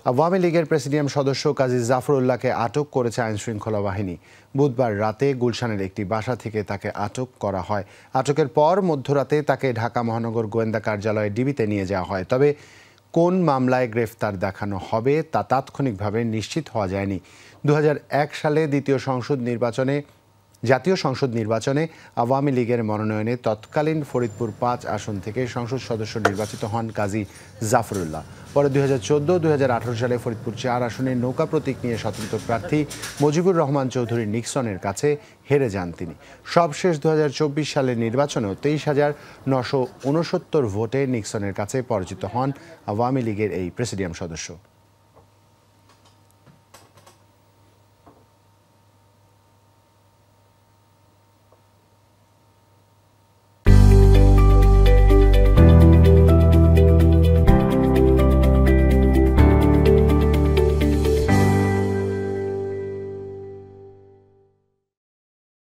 আওয়ামী লীগের প্রেসিডিয়াম সদস্য কাজী জাফরুল্লাহকে আটক করেছে আইনশৃঙ্খলা বাহিনী। বুধবার রাতে গুলশানের একটি বাসা থেকে তাকে আটক করা হয়। আটকের পর মধ্যরাতে তাকে ঢাকা মহানগর গোয়েন্দা কার্যালয়ে ডিবিতে নিয়ে যাওয়া হয়। তবে কোন মামলায় গ্রেফতার দেখানো হবে তা তাৎক্ষণিকভাবে নিশ্চিত হওয়া যায়নি। 2001 সালে জাতীয় সংসদ নির্বাচনে আওয়ামী লীগের মনোনয়নে তৎকালীন ফরিদপুর 5 আসন থেকে সংসদ সদস্য নির্বাচিত হন কাজী জাফরুল্লাহ। পরে 2014-2018 সালে ফরিদপুর 4 আসনে নৌকা প্রতীক নিয়ে স্বতন্ত্র প্রার্থী মুজিবুর রহমান চৌধুরী নিক্সনের কাছে হেরে যান তিনি। সবশেষ 2024 সালের নির্বাচনেও 23,969 ভোটে নিক্সনের কাছে পরাজিত হন আওয়ামী লীগের এই প্রেসিডিয়াম সদস্য।